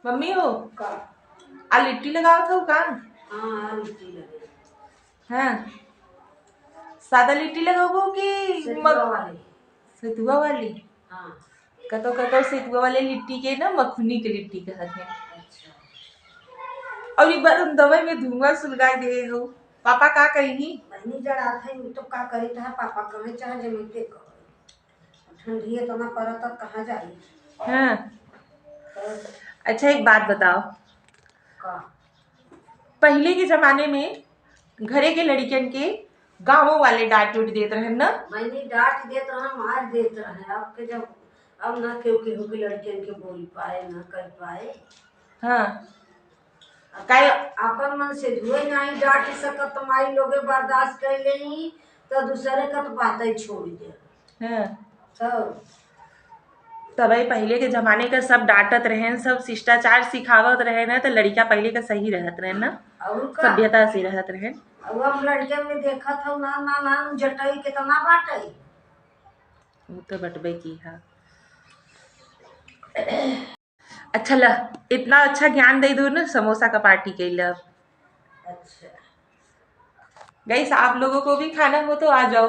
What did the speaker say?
Mummy हो का आ लिट्टी लगाओ था का? हाँ लिट्टी लगे हाँ, सादा लिट्टी लगाओ कि सेतुआ वाली। सतुआ वाली? हाँ कतो कतो सतुआ वाले लिट्टी के ना मखनी के लिट्टी कहते हैं। अच्छा। और एक बार हम दवाई में धुआं सुलगाई दे हो, पापा का कही? बहनी जड़ा थे तो का करे था पापा कहे चाहे जमे के करे ठंडी है तो ना पड़ा तब कहाँ जाई। हाँ, तो अच्छा एक बात बताओ, का पहले के जमाने में घरे के लड़कियन के गांवों वाले डांट उट देते रहे ना? बहनी डांट देत रहा मार देत रहे। अब के जब अब ना केहू के लड़कियन के बोल पाए ना कर पाए। हाँ, अब काय अपन मन से धुए नहीं डांट सकत माई लोगे बर्दाश्त कर लेनी तो दूसरे का तो बातें छोड़ दे। हाँ, सब तभी पहले के जमाने का सब डांटत रहे, सब शिष्टाचार सिखावत रहे ना, तो लड़का पहले का सही रहत रहे ना, और का सभ्यता से रहत रहे। अब हम लड़कियन में देखा था ना ना ना जटाई कितना बाटे। वो तो बटबे की है। अच्छा ला, इतना अच्छा ज्ञान दे दो ना, समोसा का पार्टी के लिए। अच्छा गाइस आप लोगों को भी खाना हो तो आ जाओ।